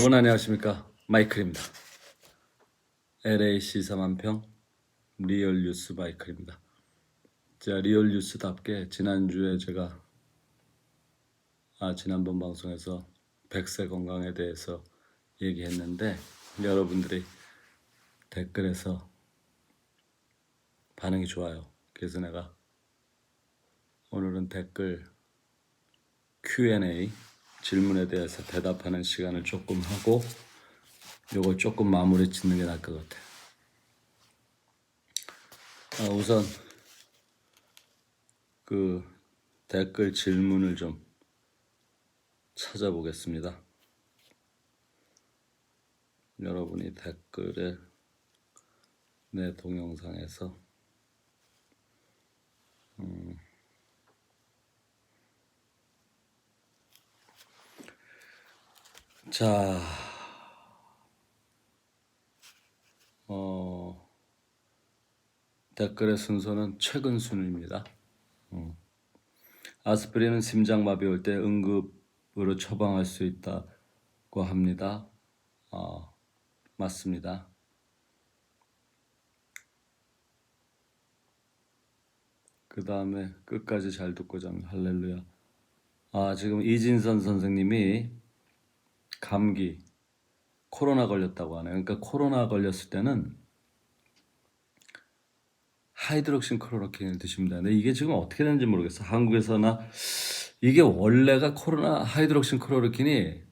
여러분 안녕하십니까? 마이클입니다. LA 시사만평 리얼 뉴스 마이클입니다. 자, 리얼 뉴스답게 지난주에 제가 지난번 방송에서 100세 건강에 대해서 얘기했는데 여러분들이 댓글에서 반응이 좋아요. 그래서 내가 오늘은 댓글 Q&A 질문에 대해서 대답하는 시간을 조금 하고 요걸 조금 마무리 짓는 게 나을 것 같아요. 우선 그 댓글 질문을 좀 찾아보겠습니다. 여러분이 댓글에 내 동영상에서 자, 댓글의 순서는 최근순입니다. 아스피린은 심장마비 올 때 응급으로 처방할 수 있다고 합니다. 맞습니다. 그 다음에 끝까지 잘 듣고 자면 할렐루야. 지금 이진선 선생님이 감기, 코로나 걸렸다고 하네요. 그러니까 코로나 걸렸을 때는 하이드록신클로로킨을 드시면 되는데 이게 지금 어떻게 되는지 모르겠어. 한국에서나 이게 원래가 코로나 하이드록신클로로킨이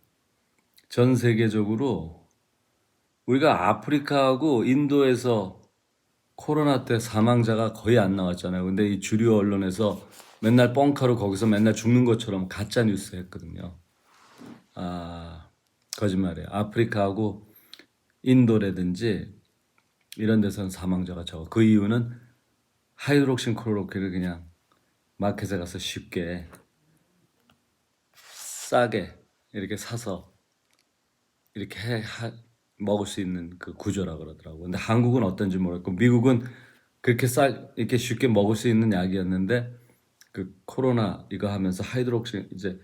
전 세계적으로 우리가 아프리카하고 인도에서 코로나 때 사망자가 거의 안 나왔잖아요. 근데 이 주류 언론에서 맨날 뻥카로 거기서 맨날 죽는 것처럼 가짜 뉴스 했거든요. 거짓말이에요. 아프리카하고 인도라든지 이런 데서는 사망자가 적어. 그 이유는 하이드록신클로로킨을 그냥 마켓에 가서 쉽게 싸게 이렇게 사서 이렇게 먹을 수 있는 그 구조라 그러더라고. 근데 한국은 어떤지 모르겠고 미국은 그렇게 이렇게 쉽게 먹을 수 있는 약이었는데 그 코로나 이거 하면서 하이드록신 이제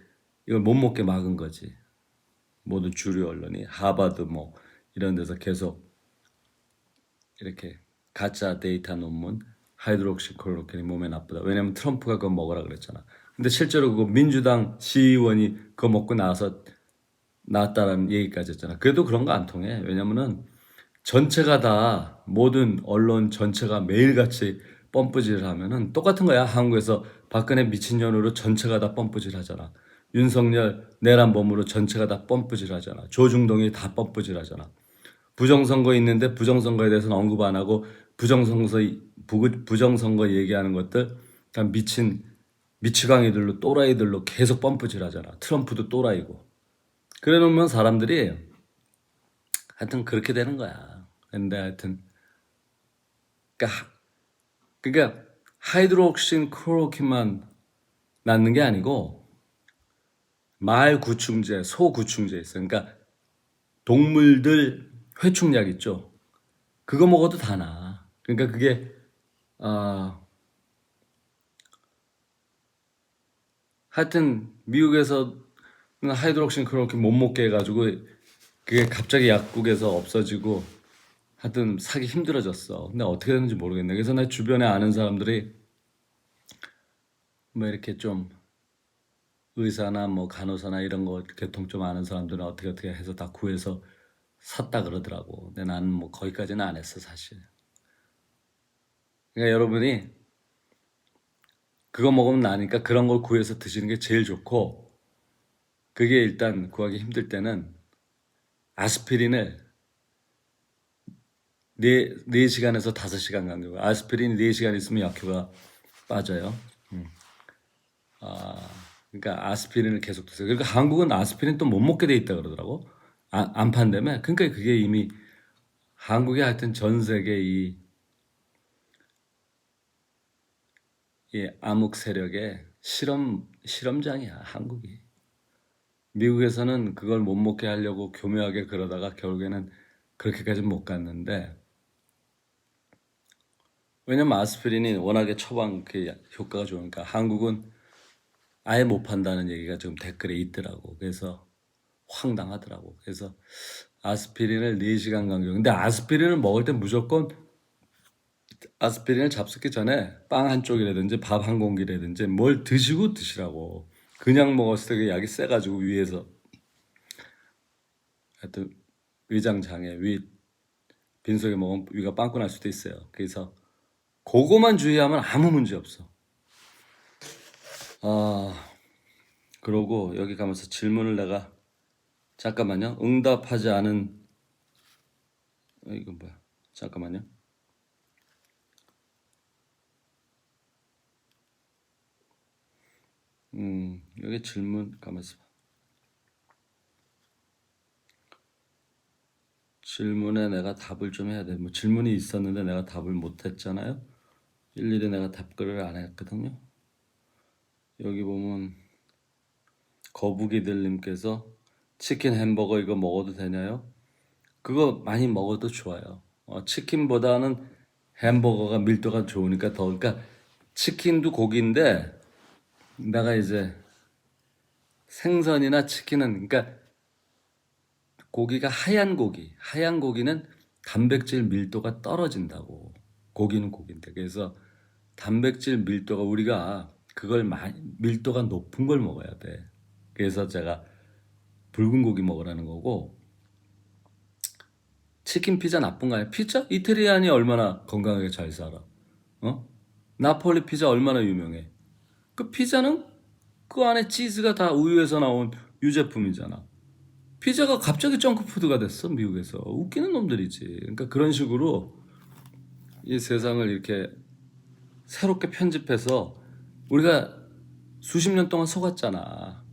이걸 못 먹게 막은 거지. 모든 주류 언론이 하버드 뭐 이런 데서 계속 이렇게 가짜 데이터 논문 하이드록시클로로킨이 몸에 나쁘다. 왜냐면 트럼프가 그거 먹으라 그랬잖아. 근데 실제로 그거 민주당 시의원이 그거 먹고 나서 나왔다라는 얘기까지 했잖아. 그래도 그런 거 안 통해. 왜냐면은 전체가 다 모든 언론 전체가 매일같이 펌프질을 하면은 똑같은 거야. 한국에서 박근혜 미친년으로 전체가 다 펌프질 하잖아. 윤석열 내란범으로 전체가 다 펌프질 하잖아. 조중동이 다 펌프질 하잖아. 부정선거 있는데 부정선거에 대해서는 언급 안 하고 부정선거 얘기하는 것들 다 미치광이들로 또라이들로 계속 펌프질 하잖아. 트럼프도 또라이고. 그래 놓으면 사람들이 하여튼 그렇게 되는 거야. 근데 하여튼 그러니까 하이드록신 클로로킨만 낫는 게 아니고 말 구충제, 소 구충제 있어요. 그러니까 동물들 회충약 있죠. 그거 먹어도 다 나. 그러니까 그게 하여튼 미국에서 하이드록신 클로로킨 못 먹게 해가지고 그게 갑자기 약국에서 없어지고 하여튼 사기 힘들어졌어. 근데 어떻게 됐는지 모르겠네. 그래서 내 주변에 아는 사람들이 뭐 이렇게 좀 의사나 뭐 간호사나 이런 거 개통 좀 아는 사람들은 어떻게 해서 다 구해서 샀다 그러더라고. 근데 나는 뭐 거기까지는 안 했어 사실. 그러니까 여러분이 그거 먹으면 나니까 그런 걸 구해서 드시는 게 제일 좋고 그게 일단 구하기 힘들 때는 아스피린을 4시간에서 5시간 간격. 아스피린 4시간 있으면 약효가 빠져요. 그러니까 아스피린을 계속 드세요. 그러니까 한국은 아스피린 또 못 먹게 돼 있다 그러더라고. 안 판다며. 그러니까 그게 이미 한국이 하여튼 전 세계 이 암흑 세력의 실험장이야, 한국이. 미국에서는 그걸 못 먹게 하려고 교묘하게 그러다가 결국에는 그렇게까지 못 갔는데 왜냐면 아스피린이 워낙에 처방 그 효과가 좋으니까 한국은 아예 못 판다는 얘기가 지금 댓글에 있더라고. 그래서 황당하더라고. 그래서 아스피린을 4시간 간격. 근데 아스피린을 먹을 때 무조건 아스피린을 잡수기 전에 빵 한 쪽이라든지 밥 한 공기라든지 뭘 드시고 드시라고. 그냥 먹었을 때 그 약이 세가지고 위에서 하여튼 위장 장애, 위 빈속에 먹으면 위가 빵꾸 날 수도 있어요. 그래서 그거만 주의하면 아무 문제 없어. 그러고 여기 가면서 질문을 내가 잠깐만요. 응답하지 않은 이건 뭐야? 잠깐만요. 여기 질문 가면서 질문에 내가 답을 좀 해야 돼. 뭐 질문이 있었는데 내가 답을 못 했잖아요. 일일이 내가 답글을 안 했거든요. 여기 보면 거북이들님께서 치킨 햄버거 이거 먹어도 되냐요? 그거 많이 먹어도 좋아요. 치킨보다는 햄버거가 밀도가 좋으니까 더. 그러니까 치킨도 고기인데 내가 이제 생선이나 치킨은 그러니까 고기가 하얀 고기는 단백질 밀도가 떨어진다고. 고기는 고기인데 그래서 단백질 밀도가 우리가 그걸 밀도가 높은 걸 먹어야 돼. 그래서 제가 붉은 고기 먹으라는 거고. 치킨 피자 나쁜 거 아니야? 피자? 이태리안이 얼마나 건강하게 잘 살아? 나폴리 피자 얼마나 유명해? 그 피자는 그 안에 치즈가 다 우유에서 나온 유제품이잖아. 피자가 갑자기 정크푸드가 됐어, 미국에서. 웃기는 놈들이지. 그러니까 그런 식으로 이 세상을 이렇게 새롭게 편집해서 우리가 수십 년 동안 속았잖아.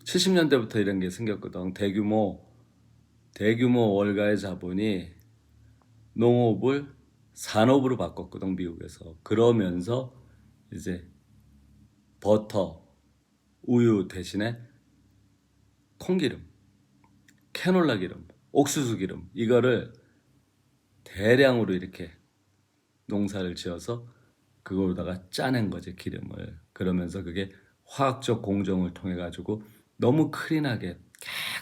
70년대부터 이런 게 생겼거든. 대규모 월가의 자본이 농업을 산업으로 바꿨거든, 미국에서. 그러면서 이제 버터, 우유 대신에 콩기름, 캐놀라 기름, 옥수수 기름 이거를 대량으로 이렇게 농사를 지어서 그거로다가 짜낸 거지, 기름을. 그러면서 그게 화학적 공정을 통해 가지고 너무 클린하게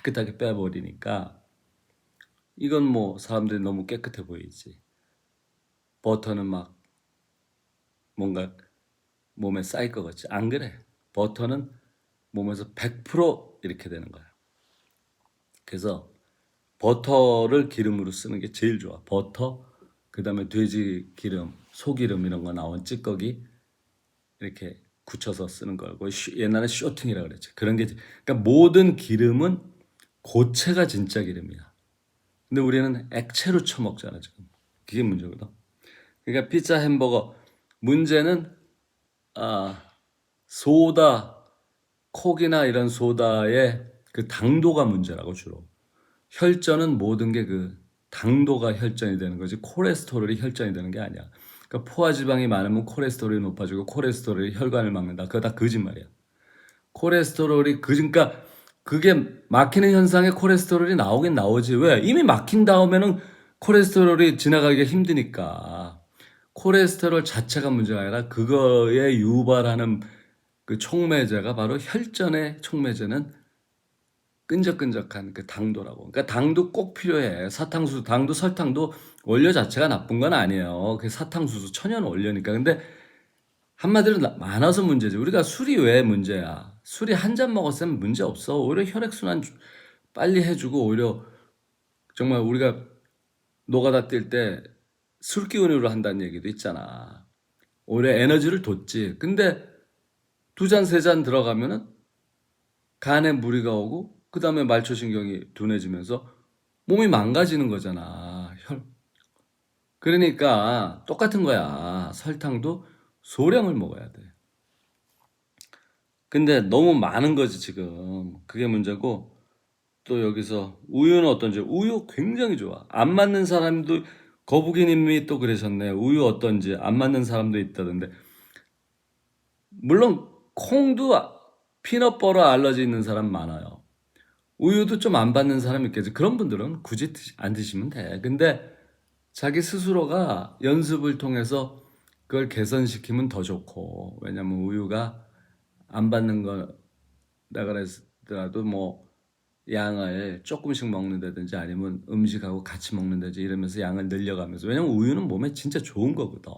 깨끗하게 빼버리니까 이건 뭐 사람들이 너무 깨끗해 보이지. 버터는 막 뭔가 몸에 쌓일 것 같지. 안 그래. 버터는 몸에서 100% 이렇게 되는 거야. 그래서 버터를 기름으로 쓰는 게 제일 좋아. 버터, 그 다음에 돼지 기름, 소기름 이런 거 나온 찌꺼기 이렇게 굳혀서 쓰는 거고, 옛날에 쇼팅이라고 그랬죠. 그런 게, 그러니까 모든 기름은 고체가 진짜 기름이야. 근데 우리는 액체로 처먹잖아, 지금. 그게 문제거든. 그러니까 피자, 햄버거. 문제는, 소다, 콕이나 이런 소다의 그 당도가 문제라고 주로. 혈전은 모든 게 그 당도가 혈전이 되는 거지 콜레스테롤이 혈전이 되는 게 아니야. 그러니까 포화지방이 많으면 콜레스테롤이 높아지고 콜레스테롤이 혈관을 막는다. 그거 다 거짓말이야. 콜레스테롤이 그러니까 그게 막히는 현상에 콜레스테롤이 나오긴 나오지. 왜? 이미 막힌 다음에는 콜레스테롤이 지나가기가 힘드니까. 콜레스테롤 자체가 문제가 아니라 그거에 유발하는 그 촉매제가 바로 혈전의 촉매제는 끈적끈적한 그 당도라고. 그러니까 당도 꼭 필요해. 사탕수수, 당도, 설탕도 원료 자체가 나쁜 건 아니에요. 그 사탕수수 천연 원료니까. 근데 한마디로 많아서 문제지. 우리가 술이 왜 문제야? 술이 한 잔 먹었으면 문제 없어. 오히려 혈액순환 빨리 해주고 오히려 정말 우리가 노가다 뛸 때 술 기운으로 한다는 얘기도 있잖아. 오히려 에너지를 돋지. 근데 2잔, 3잔 들어가면은 간에 무리가 오고 그 다음에 말초신경이 둔해지면서 몸이 망가지는 거잖아. 그러니까 똑같은 거야. 설탕도 소량을 먹어야 돼. 근데 너무 많은 거지 지금. 그게 문제고 또 여기서 우유는 어떤지. 우유 굉장히 좋아. 안 맞는 사람도 거북이님이 또 그러셨네. 우유 어떤지 안 맞는 사람도 있다던데. 물론 콩도 피넛버터 알러지 있는 사람 많아요. 우유도 좀 안 받는 사람이 있겠지. 그런 분들은 굳이 안 드시면 돼. 근데 자기 스스로가 연습을 통해서 그걸 개선시키면 더 좋고. 왜냐면 우유가 안 받는 거 내가 그랬더라도 뭐 양을 조금씩 먹는다든지 아니면 음식하고 같이 먹는다든지 이러면서 양을 늘려가면서, 왜냐면 우유는 몸에 진짜 좋은 거거든.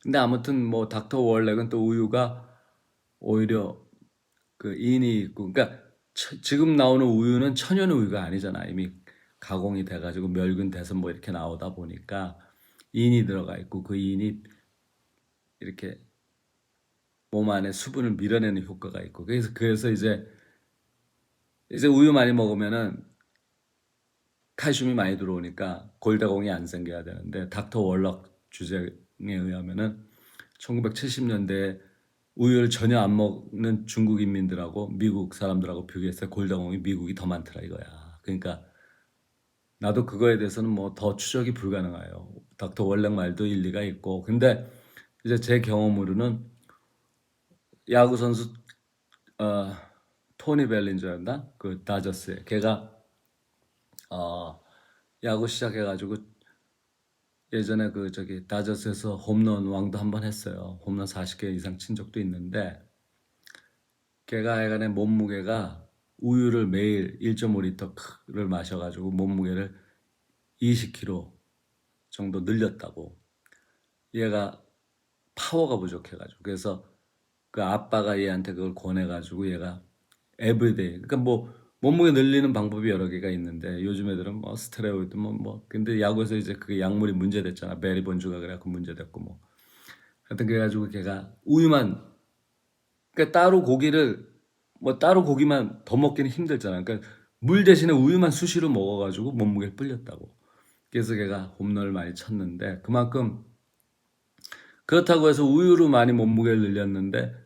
근데 아무튼 뭐 닥터 월렉은 또 우유가 오히려 그 인이 있고, 그러니까 지금 나오는 우유는 천연 우유가 아니잖아. 이미 가공이 돼가지고 멸균 돼서 뭐 이렇게 나오다 보니까 인이 들어가 있고, 그 인이 이렇게 몸 안에 수분을 밀어내는 효과가 있고, 그래서 이제 우유 많이 먹으면은 칼슘이 많이 들어오니까 골다공이 안 생겨야 되는데, 닥터 월럭 주장에 의하면은 1970년대에 우유를 전혀 안 먹는 중국 인민들하고 미국 사람들하고 비교했을 때 골다공이 미국이 더 많더라 이거야. 그러니까 나도 그거에 대해서는 뭐 더 추적이 불가능해요. 닥터 월렉 말도 일리가 있고. 근데 이제 제 경험으로는 야구 선수 어, 토니 벨린저였나? 그 다저스에 걔가 어, 야구 시작해가지고 예전에 그 저기 다저스에서 홈런 왕도 한 번 했어요. 홈런 40개 이상 친 적도 있는데, 걔가 약간의 몸무게가 우유를 매일 1.5리터를 마셔가지고 몸무게를 20kg 정도 늘렸다고. 얘가 파워가 부족해가지고. 그래서 그 아빠가 얘한테 그걸 권해가지고 얘가 에브리데이, 그러니까 뭐 몸무게 늘리는 방법이 여러 개가 있는데, 요즘 애들은 뭐 스테로이드 근데 야구에서 이제 그게 약물이 문제됐잖아. 베리 본주가 그래갖고 문제됐고 뭐. 하여튼 그래가지고 걔가 우유만, 그러니까 따로 고기만 더 먹기는 힘들잖아. 그러니까 물 대신에 우유만 수시로 먹어가지고 몸무게를 불렸다고. 그래서 걔가 홈런을 많이 쳤는데, 그만큼 그렇다고 해서 우유로 많이 몸무게를 늘렸는데,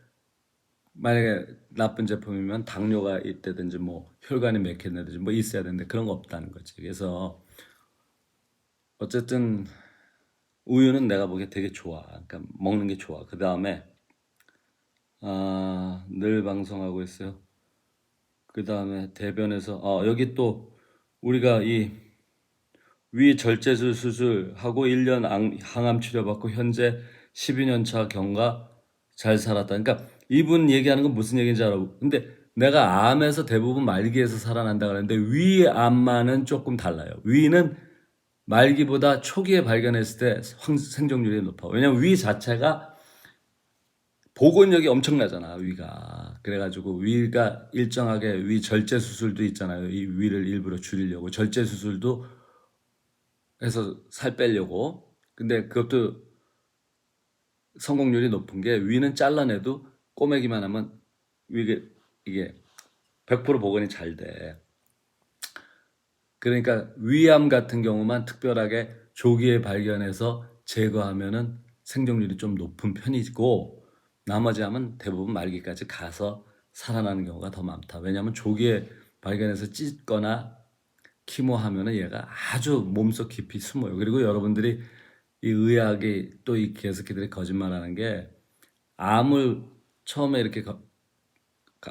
만약에 나쁜 제품이면 당뇨가 있다든지 뭐 혈관이 막혔다든지 뭐 있어야 되는데 그런 거 없다는 거지. 그래서 어쨌든 우유는 내가 보기에 되게 좋아. 그러니까 먹는 게 좋아. 그 다음에 늘 방송하고 있어요. 그 다음에 대변에서 여기 또 우리가 이 위 절제술 수술하고 1년 항암 치료받고 현재 12년 차 경과 잘 살았다. 그러니까 이분 얘기하는 건 무슨 얘기인지 알아. 근데 내가 암에서 대부분 말기에서 살아난다 그랬는데 위암만은 조금 달라요. 위는 말기보다 초기에 발견했을 때 생존율이 높아. 왜냐면 위 자체가 복원력이 엄청나잖아, 위가. 그래가지고 위가 일정하게 위 절제 수술도 있잖아요. 이 위를 일부러 줄이려고 절제 수술도 해서 살 빼려고. 근데 그것도 성공률이 높은 게, 위는 잘라내도 꼬매기만 하면 이게 100% 복원이 잘 돼. 그러니까 위암 같은 경우만 특별하게 조기에 발견해서 제거하면은 생존율이 좀 높은 편이고, 나머지 암은 대부분 말기까지 가서 살아나는 경우가 더 많다. 왜냐하면 조기에 발견해서 찢거나 키모하면은 얘가 아주 몸속 깊이 숨어요. 그리고 여러분들이 이 의학이 또 이 개새끼들이 거짓말하는 게, 암을 처음에 이렇게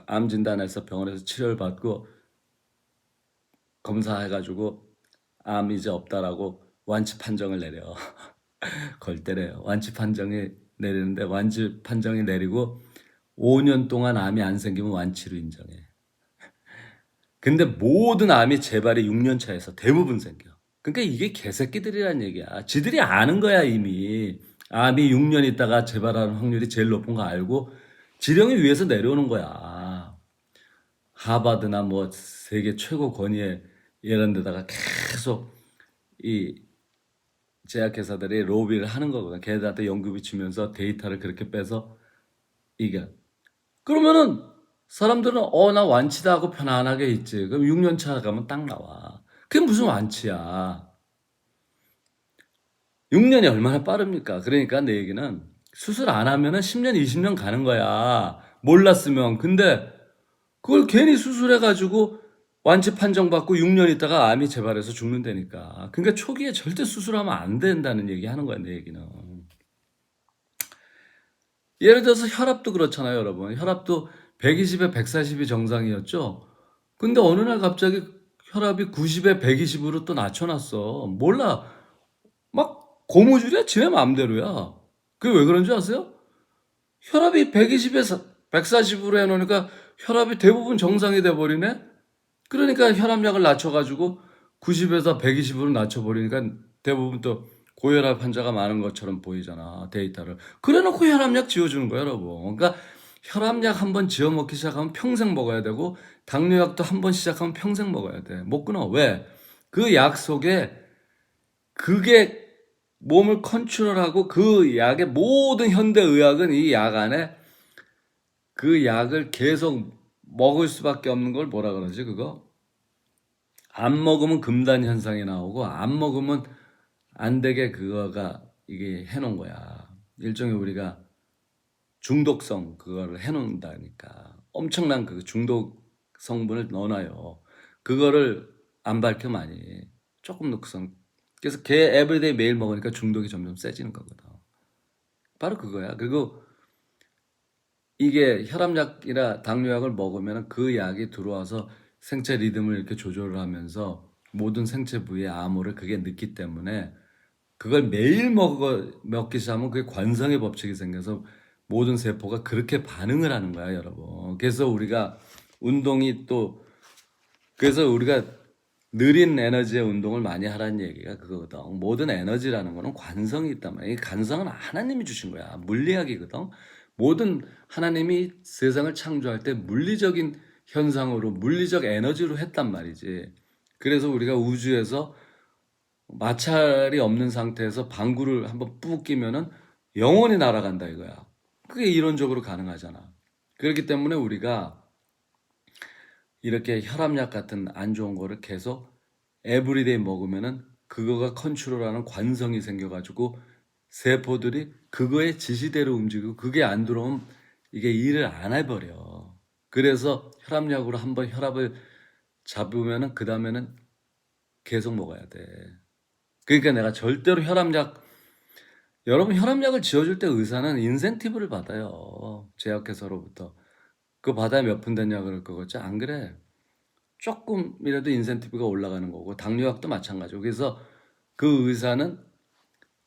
암 진단해서 병원에서 치료를 받고 검사해가지고 암이 이제 없다라고 완치 판정을 내려. 걸 때래요. 완치 판정이 내리는데, 완치 판정이 내리고 5년 동안 암이 안 생기면 완치로 인정해. 근데 모든 암이 재발이 6년 차에서 대부분 생겨. 그러니까 이게 개새끼들이란 얘기야. 지들이 아는 거야 이미. 암이 6년 있다가 재발하는 확률이 제일 높은 거 알고 지령이 위에서 내려오는 거야. 하버드나 뭐 세계 최고 권위의 이런 데다가 계속 이 제약회사들이 로비를 하는 거거든. 걔네들한테 연구비 주면서 데이터를 그렇게 빼서 이게. 그러면은 사람들은 나 완치다 하고 편안하게 있지. 그럼 6년 차 가면 딱 나와. 그게 무슨 완치야. 6년이 얼마나 빠릅니까? 그러니까 내 얘기는 수술 안 하면은 10년, 20년 가는 거야. 몰랐으면. 근데 그걸 괜히 수술해가지고 완치 판정받고 6년 있다가 암이 재발해서 죽는다니까. 그러니까 초기에 절대 수술하면 안 된다는 얘기 하는 거야, 내 얘기는. 예를 들어서 혈압도 그렇잖아요, 여러분. 혈압도 120에 140이 정상이었죠? 근데 어느 날 갑자기 혈압이 90에 120으로 또 낮춰놨어. 몰라. 막 고무줄이야? 지네 마음대로야. 그게 왜 그런 줄 아세요? 혈압이 120에서 140으로 해놓으니까 혈압이 대부분 정상이 돼버리네? 그러니까 혈압약을 낮춰가지고 90에서 120으로 낮춰버리니까 대부분 또 고혈압 환자가 많은 것처럼 보이잖아, 데이터를. 그래놓고 혈압약 지어주는 거야, 여러분. 그러니까 혈압약 한 번 지어 먹기 시작하면 평생 먹어야 되고, 당뇨약도 한 번 시작하면 평생 먹어야 돼. 못 끊어. 왜? 그 약 속에 그게 몸을 컨트롤하고 그 약의 모든 현대의학은 이 약 안에 그 약을 계속 먹을 수밖에 없는 걸 뭐라 그러지, 그거? 안 먹으면 금단 현상이 나오고 안 먹으면 안 되게 그거가 이게 해놓은 거야. 일종의 우리가 중독성 그거를 해놓는다니까. 엄청난 그 중독 성분을 넣어놔요. 그거를 안 밝혀 많이. 조금 넣고선. 그래서 걔 에브리데이 매일 먹으니까 중독이 점점 세지는 거거든. 바로 그거야. 그리고 이게 혈압약이나 당뇨약을 먹으면 그 약이 들어와서 생체 리듬을 이렇게 조절을 하면서 모든 생체 부위의 암호를 그게 넣기 때문에 그걸 매일 먹기 시작하면 그게 관성의 법칙이 생겨서 모든 세포가 그렇게 반응을 하는 거야, 여러분. 그래서 우리가 느린 에너지의 운동을 많이 하라는 얘기가 그거거든. 모든 에너지라는 거는 관성이 있단 말이야. 이 관성은 하나님이 주신 거야. 물리학이거든. 모든 하나님이 세상을 창조할 때 물리적인 현상으로, 물리적 에너지로 했단 말이지. 그래서 우리가 우주에서 마찰이 없는 상태에서 방구를 한번 푹 끼면은 영원히 날아간다 이거야. 그게 이론적으로 가능하잖아. 그렇기 때문에 우리가 이렇게 혈압약 같은 안 좋은 거를 계속 에브리데이 먹으면은 그거가 컨트롤하는 관성이 생겨가지고 세포들이 그거의 지시대로 움직이고 그게 안 들어오면 이게 일을 안 해버려. 그래서 혈압약으로 한번 혈압을 잡으면은 그 다음에는 계속 먹어야 돼. 그러니까 내가 절대로 여러분 혈압약을 지어줄 때 의사는 인센티브를 받아요. 제약회사로부터. 그거 받아야 몇 푼 되냐 그럴 거겠지? 안 그래. 조금이라도 인센티브가 올라가는 거고 당뇨약도 마찬가지고. 그래서 그 의사는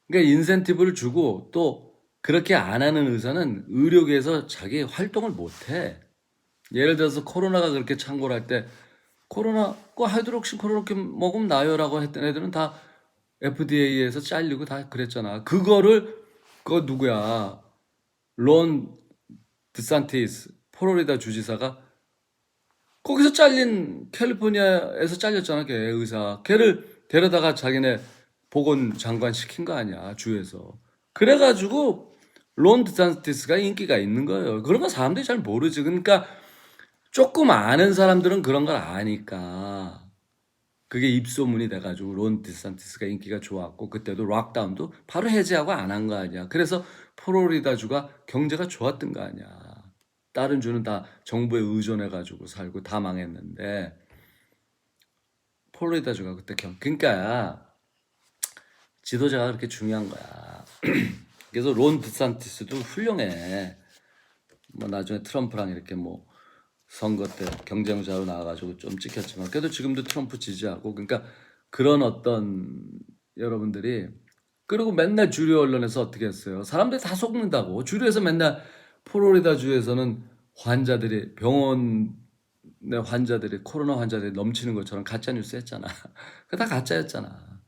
그러니까 인센티브를 주고 또 그렇게 안 하는 의사는 의료계에서 자기 활동을 못 해. 예를 들어서 코로나가 그렇게 창궐할 때 코로나 하이드록시 클로로퀸 먹으면 나요라고 했던 애들은 다 FDA에서 잘리고 다 그랬잖아. 그거 누구야? 론 드산티스 플로리다 주지사가 거기서 잘린 캘리포니아에서 잘렸잖아. 걔 의사. 걔를 데려다가 자기네 보건장관 시킨 거 아니야. 주에서. 그래가지고 론 드산티스가 인기가 있는 거예요. 그런 거 사람들이 잘 모르지. 그러니까 조금 아는 사람들은 그런 걸 아니까. 그게 입소문이 돼가지고 론 디산티스가 인기가 좋았고 그때도 락다운도 바로 해제하고 안 한 거 아니야. 그래서 플로리다주가 경제가 좋았던 거 아니야. 다른 주는 다 정부에 의존해가지고 살고 다 망했는데 플로리다주가 그때 그러니까 지도자가 그렇게 중요한 거야. 그래서 론 디산티스도 훌륭해. 뭐 나중에 트럼프랑 이렇게 뭐 선거 때 경쟁자로 나와가지고 좀 찍혔지만 그래도 지금도 트럼프 지지하고 그러니까 그런 어떤 여러분들이 그리고 맨날 주류 언론에서 어떻게 했어요? 사람들이 다 속는다고 주류에서 맨날 플로리다 주에서는 병원의 환자들이 코로나 환자들이 넘치는 것처럼 가짜 뉴스 했잖아. 그거 다 가짜였잖아.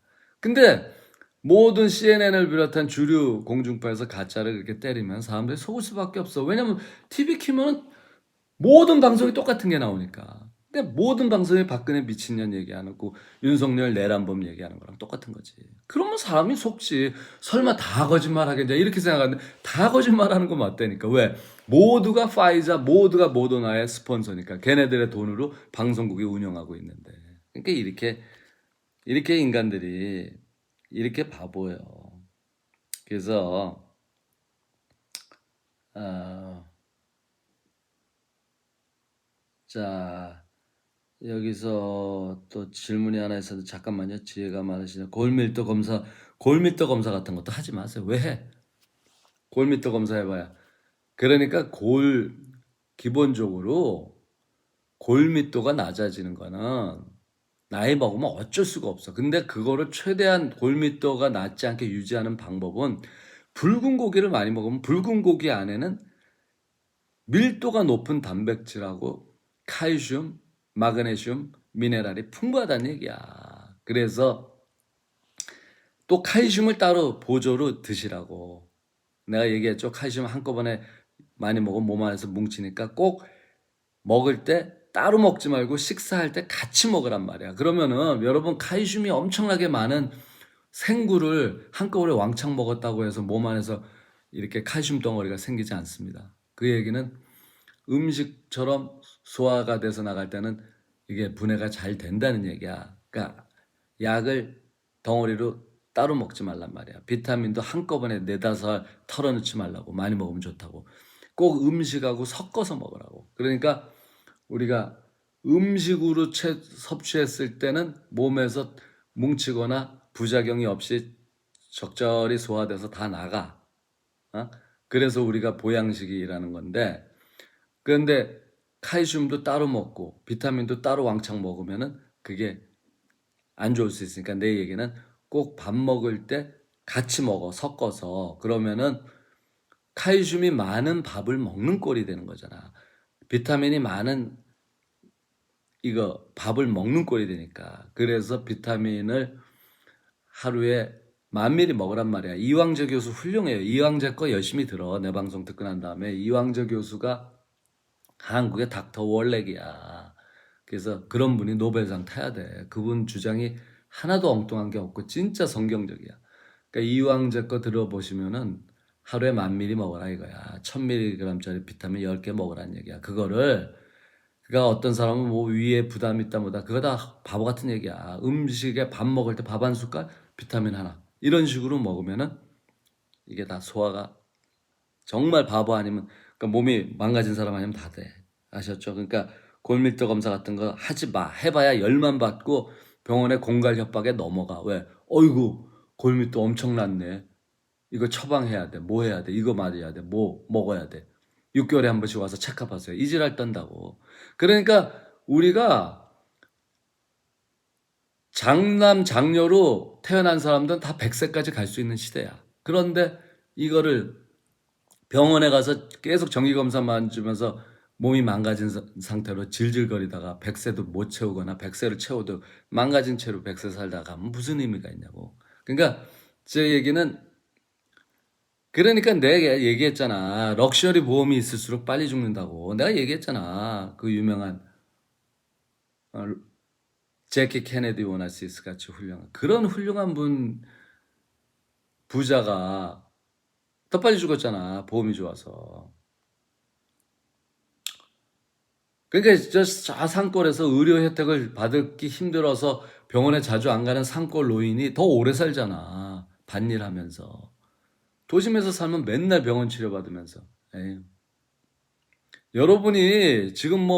근데 모든 CNN을 비롯한 주류 공중파에서 가짜를 그렇게 때리면 사람들이 속을 수밖에 없어. 왜냐면 TV 키면은 모든 방송이 똑같은 게 나오니까. 근데 모든 방송에 박근혜 미친년 얘기하고 윤석열 내란범 얘기하는 거랑 똑같은 거지. 그러면 사람이 속지. 설마 다 거짓말하겠냐 이렇게 생각하는데 다 거짓말하는 거 맞다니까. 왜? 모두가 파이자, 모두가 모더나의 스폰서니까. 걔네들의 돈으로 방송국이 운영하고 있는데. 그러니까 이렇게 인간들이 이렇게 바보예요. 그래서 자. 여기서 또 질문이 하나 있었는데 잠깐만요. 지혜가 많으시네. 골밀도 검사 같은 것도 하지 마세요. 왜 해? 골밀도 검사 해봐야. 그러니까 기본적으로 골밀도가 낮아지는 거는 나이 먹으면 어쩔 수가 없어. 근데 그거를 최대한 골밀도가 낮지 않게 유지하는 방법은 붉은 고기를 많이 먹으면 붉은 고기 안에는 밀도가 높은 단백질하고 칼슘, 마그네슘, 미네랄이 풍부하다는 얘기야. 그래서 또 칼슘을 따로 보조로 드시라고. 내가 얘기했죠. 칼슘 한꺼번에 많이 먹으면 몸 안에서 뭉치니까 꼭 먹을 때 따로 먹지 말고 식사할 때 같이 먹으란 말이야. 그러면은 여러분 칼슘이 엄청나게 많은 생구를 한꺼번에 왕창 먹었다고 해서 몸 안에서 이렇게 칼슘 덩어리가 생기지 않습니다. 그 얘기는 음식처럼 소화가 돼서 나갈 때는 이게 분해가 잘 된다는 얘기야. 그러니까 약을 덩어리로 따로 먹지 말란 말이야. 비타민도 한꺼번에 네다섯 털어넣지 말라고. 많이 먹으면 좋다고. 꼭 음식하고 섞어서 먹으라고. 그러니까 우리가 음식으로 섭취했을 때는 몸에서 뭉치거나 부작용이 없이 적절히 소화돼서 다 나가. 그래서 우리가 보양식이라는 건데, 그런데 칼슘도 따로 먹고 비타민도 따로 왕창 먹으면은 그게 안 좋을 수 있으니까 내 얘기는 꼭 밥 먹을 때 같이 먹어, 섞어서. 그러면은 칼슘이 많은 밥을 먹는 꼴이 되는 거잖아. 비타민이 많은 이거 밥을 먹는 꼴이 되니까. 그래서 비타민을 하루에 10,000ml 먹으란 말이야. 이황재 교수 훌륭해요. 이황재 거 열심히 들어. 내 방송 듣고 난 다음에. 이황재 교수가 한국의 닥터 월렉이야. 그래서 그런 분이 노벨상 타야 돼. 그분 주장이 하나도 엉뚱한 게 없고 진짜 성경적이야. 그러니까 이황재 거 들어보시면은 하루에 10,000ml 먹어라 이거야. 1,000mg짜리 비타민 10개 먹으라는 얘기야. 그러니까 어떤 사람은 뭐 위에 부담 있다 뭐다. 그거 다 바보 같은 얘기야. 음식에 밥 먹을 때 밥 한 숟갈, 비타민 하나. 이런 식으로 먹으면은 이게 다 소화가 정말 바보 아니면 그러니까 몸이 망가진 사람 아니면 다 돼. 아셨죠? 그러니까 골밀도 검사 같은 거 하지 마. 해봐야 열만 받고 병원에 공갈 협박에 넘어가. 왜? 어이구 골밀도 엄청났네. 이거 처방해야 돼. 뭐 해야 돼? 이거 맞아야 돼. 뭐 먹어야 돼. 6개월에 한 번씩 와서 체크하세요. 이지랄 떤다고. 그러니까 우리가 장남 장녀로 태어난 사람들은 다 100세까지 갈 수 있는 시대야. 그런데 이거를 병원에 가서 계속 정기검사만 주면서 몸이 망가진 상태로 질질거리다가 100세도 못 채우거나 100세를 채워도 망가진 채로 100세 살다가 무슨 의미가 있냐고. 그러니까 제 얘기는 그러니까 내가 얘기했잖아. 럭셔리 보험이 있을수록 빨리 죽는다고. 내가 얘기했잖아. 그 유명한 제키 케네디 오나시스 같이 훌륭한 그런 훌륭한 부자가 더 빨리 죽었잖아. 보험이 좋아서. 그러니까 저 산골에서 의료 혜택을 받기 힘들어서 병원에 자주 안 가는 산골 노인이 더 오래 살잖아. 밭일하면서. 도심에서 살면 맨날 병원 치료받으면서. 에이. 여러분이 지금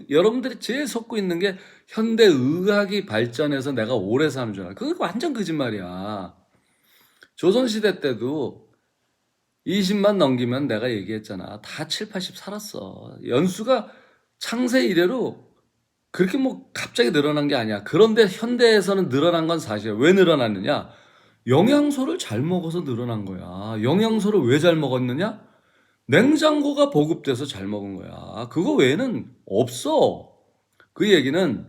여러분들이 제일 속고 있는 게 현대 의학이 발전해서 내가 오래 사는 줄 알아. 그거 완전 거짓말이야. 조선시대 때도 20만 넘기면 내가 얘기했잖아. 다 7, 80 살았어. 연수가 창세 이래로 그렇게 갑자기 늘어난 게 아니야. 그런데 현대에서는 늘어난 건 사실이야. 왜 늘어났느냐? 영양소를 잘 먹어서 늘어난 거야. 영양소를 왜 잘 먹었느냐? 냉장고가 보급돼서 잘 먹은 거야. 그거 외에는 없어. 그 얘기는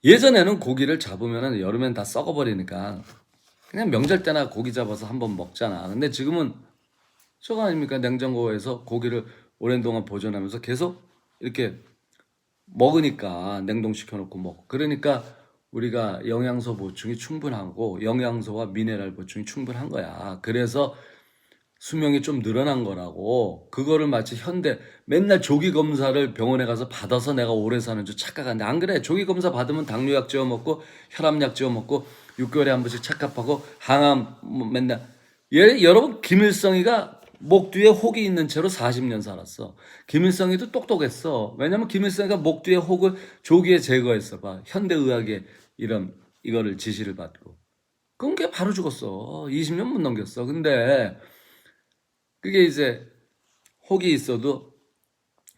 예전에는 고기를 잡으면 여름엔 다 썩어버리니까 그냥 명절 때나 고기 잡아서 한번 먹잖아. 근데 지금은 저거 아닙니까? 냉장고에서 고기를 오랜 동안 보존하면서 계속 이렇게 먹으니까 냉동시켜놓고 먹고. 그러니까 우리가 영양소 보충이 충분하고 영양소와 미네랄 보충이 충분한 거야. 그래서 수명이 좀 늘어난 거라고. 그거를 마치 현대 맨날 조기 검사를 병원에 가서 받아서 내가 오래 사는 줄 착각하는데 안 그래. 조기 검사 받으면 당뇨약 지어 먹고 혈압약 지어 먹고 6개월에 한 번씩 체크업하고 항암 맨날. 여러분 김일성이가 목 뒤에 혹이 있는 채로 40년 살았어. 김일성이도 똑똑했어. 왜냐면 김일성이가 목 뒤에 혹을 조기에 제거했어 봐. 현대의학의 이거를 지시를 받고. 그럼 걔 바로 죽었어. 20년 못 넘겼어. 근데 그게 이제 혹이 있어도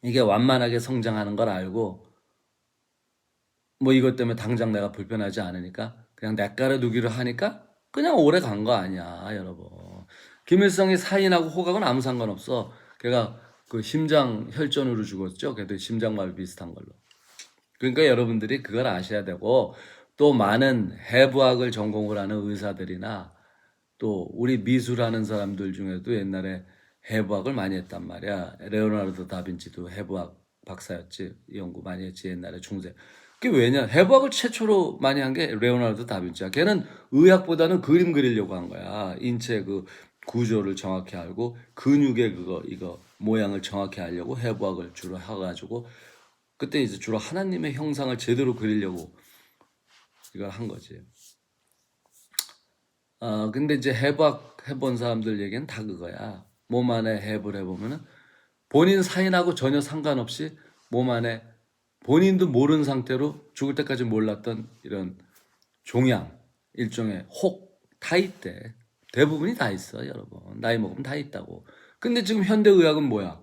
이게 완만하게 성장하는 걸 알고 이것 때문에 당장 내가 불편하지 않으니까 그냥 냇가에 두기로 하니까 그냥 오래 간 거 아니야, 여러분. 김일성이 사인하고 호각은 아무 상관없어. 걔가 그 심장 혈전으로 죽었죠. 걔도 심장마비 비슷한 걸로. 그러니까 여러분들이 그걸 아셔야 되고, 또 많은 해부학을 전공을 하는 의사들이나 또 우리 미술하는 사람들 중에도 옛날에 해부학을 많이 했단 말이야. 레오나르도 다빈치도 해부학 박사였지. 연구 많이 했지 옛날에 중세. 그게 왜냐? 해부학을 최초로 많이 한 게 레오나르도 다빈치야. 걔는 의학보다는 그림 그리려고 한 거야. 인체 그 구조를 정확히 알고 근육의 그거 이거 모양을 정확히 알려고 해부학을 주로 해가지고 그때 이제 주로 하나님의 형상을 제대로 그리려고 이걸 한 거지. 근데 이제 해부학 해본 사람들 얘기는 다 그거야. 몸 안에 해부를 해보면은 본인 사인하고 전혀 상관없이 몸 안에 본인도 모르는 상태로 죽을 때까지 몰랐던 이런 종양, 일종의 혹 다 있대. 대부분이 다 있어, 여러분. 나이 먹으면 다 있다고. 근데 지금 현대의학은 뭐야?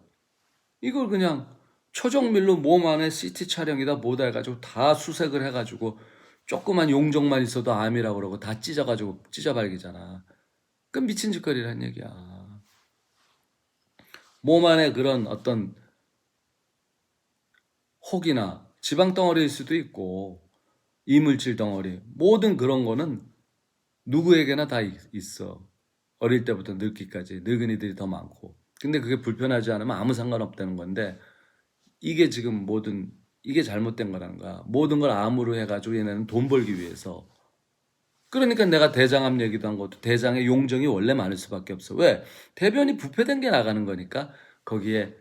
이걸 그냥 초정밀로 몸 안에 CT 촬영이다 뭐다 해가지고 다 수색을 해가지고 조그만 용종만 있어도 암이라고 그러고 다 찢어가지고 찢어발기잖아. 그 미친 짓거리란 얘기야. 몸 안에 그런 어떤 혹이나 지방 덩어리일 수도 있고 이물질 덩어리 모든 그런 거는 누구에게나 다 있어. 어릴 때부터 늙기까지 늙은이들이 더 많고. 근데 그게 불편하지 않으면 아무 상관없다는 건데 이게 지금 이게 잘못된 거라는 거야. 모든 걸 암으로 해가지고 얘네는 돈 벌기 위해서. 그러니까 내가 대장암 얘기도 한 것도 대장의 용종이 원래 많을 수밖에 없어. 왜? 대변이 부패된 게 나가는 거니까 거기에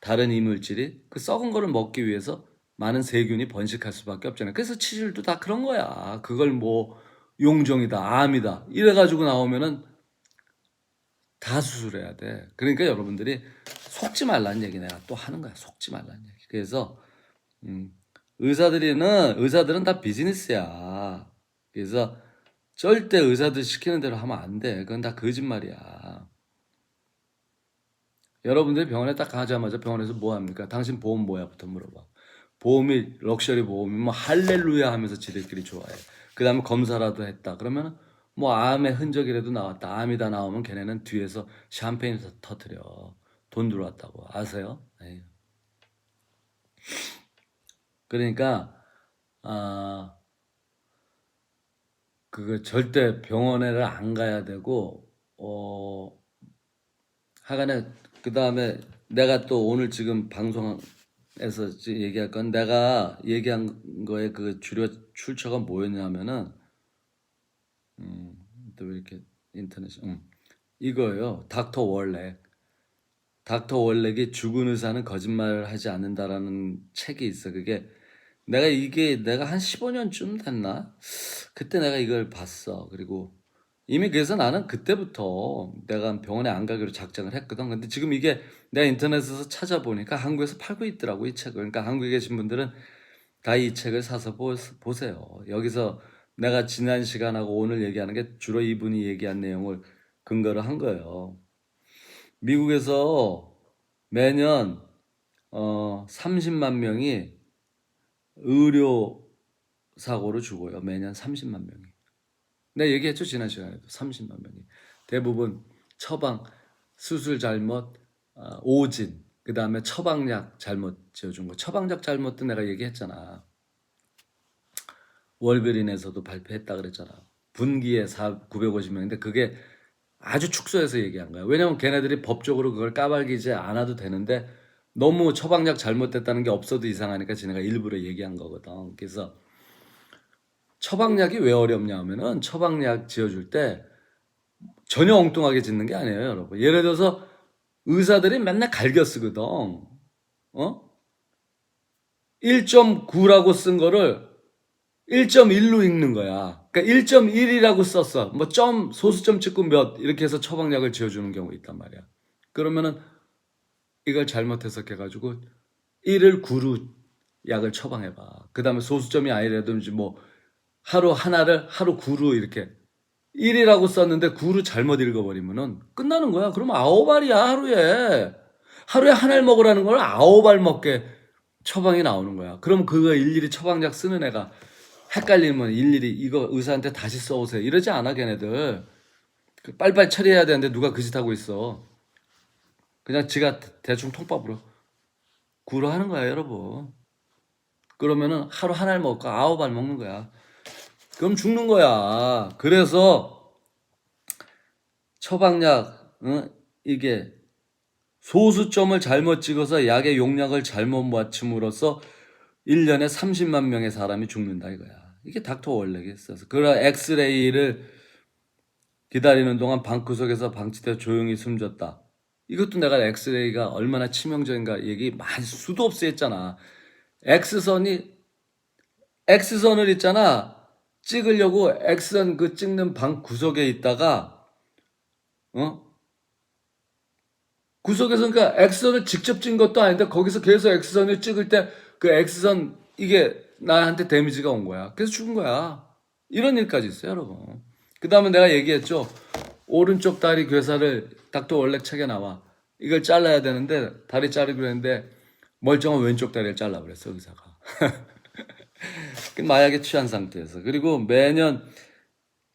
다른 이물질이 그 썩은 거를 먹기 위해서 많은 세균이 번식할 수밖에 없잖아요. 그래서 치질도 다 그런 거야. 그걸 뭐 용종이다, 암이다 이래가지고 나오면은 다 수술해야 돼. 그러니까 여러분들이 속지 말라는 얘기 내가 또 하는 거야. 속지 말라는 얘기. 그래서 의사들은 다 비즈니스야. 그래서 절대 의사들 시키는 대로 하면 안 돼. 그건 다 거짓말이야. 여러분들이 병원에 딱 가자마자 병원에서 뭐 합니까? 당신 보험 뭐야?부터 물어봐. 보험이 럭셔리 보험이 뭐 할렐루야 하면서 지들끼리 좋아해. 그 다음에 검사라도 했다. 그러면 뭐 암의 흔적이라도 나왔다. 암이다 나오면 걔네는 뒤에서 샴페인 터트려. 돈 들어왔다고. 아세요? 에이. 그러니까 아 그거 절대 병원에를 안 가야 되고 하간에 그 다음에 내가 또 오늘 지금 방송에서 얘기할 건 내가 얘기한 거에 그 주력 출처가 뭐였냐면은 또 왜 이렇게 인터넷 이거예요. 닥터 월렉이 죽은 의사는 거짓말을 하지 않는다라는 책이 있어. 그게 내가 한 15년쯤 됐나? 그때 내가 이걸 봤어. 그리고 이미 그래서 나는 그때부터 내가 병원에 안 가기로 작정을 했거든. 근데 지금 이게 내가 인터넷에서 찾아보니까 한국에서 팔고 있더라고, 이 책을. 그러니까 한국에 계신 분들은 다 이 책을 사서 보세요. 여기서 내가 지난 시간하고 오늘 얘기하는 게 주로 이분이 얘기한 내용을 근거로 한 거예요. 미국에서 매년 30만 명이 의료 사고로 죽어요. 매년 30만 명이. 내가 얘기했죠, 지난 시간에도. 30만 명이. 대부분 처방, 수술 잘못, 오진, 그 다음에 처방약 잘못 지어준 거. 처방약 잘못도 내가 얘기했잖아. 월베린에서도 발표했다 그랬잖아. 분기에 950명인데 그게 아주 축소해서 얘기한 거야. 왜냐면 걔네들이 법적으로 그걸 까발리지 않아도 되는데 너무 처방약 잘못됐다는 게 없어도 이상하니까 지네가 일부러 얘기한 거거든. 그래서 처방약이 왜 어렵냐 하면은 처방약 지어줄 때 전혀 엉뚱하게 짓는 게 아니에요, 여러분. 예를 들어서 의사들이 맨날 갈겨 쓰거든. 1.9라고 쓴 거를 1.1로 읽는 거야. 그러니까 1.1이라고 썼어. 뭐 소수점 찍고 몇 이렇게 해서 처방약을 지어주는 경우 있단 말이야. 그러면은 이걸 잘못 해석해가지고 1을 9로 약을 처방해봐. 그 다음에 소수점이 아니라든지 뭐 하루 하나를 하루 9로 이렇게 1이라고 썼는데 9로 잘못 읽어버리면은 끝나는 거야. 그러면 9알이야 하루에. 하루에 한 알 먹으라는 걸 9알 먹게 처방이 나오는 거야. 그럼 그거 일일이 처방약 쓰는 애가 헷갈리면 일일이 이거 의사한테 다시 써오세요. 이러지 않아 걔네들. 빨리빨리 처리해야 되는데 누가 그 짓 하고 있어. 그냥 지가 대충 통밥으로 구로 하는 거야 여러분. 그러면은 하루 하나를 먹고 9알 먹는 거야. 그럼 죽는 거야. 그래서 처방약, 이게 소수점을 잘못 찍어서 약의 용량을 잘못 맞춤으로써 1년에 30만 명의 사람이 죽는다 이거야. 이게 닥터 월렉이 있어서. 그러나 엑스레이를 기다리는 동안 방구석에서 방치되어 조용히 숨졌다. 이것도 내가 엑스레이가 얼마나 치명적인가 얘기 많이 수도 없이 했잖아. X선을 있잖아. 찍으려고 X선 그 찍는 방 구석에 있다가, 구석에서 그러니까 X선을 직접 찍은 것도 아닌데 거기서 계속 X선을 찍을 때 그 X선 이게 나한테 데미지가 온 거야. 그래서 죽은 거야. 이런 일까지 있어요, 여러분. 그 다음에 내가 얘기했죠. 오른쪽 다리 괴사를 닥터 월렉 책에 나와. 이걸 잘라야 되는데 다리 자르기로 했는데 멀쩡한 왼쪽 다리를 잘라버렸어, 의사가. 마약에 취한 상태에서. 그리고 매년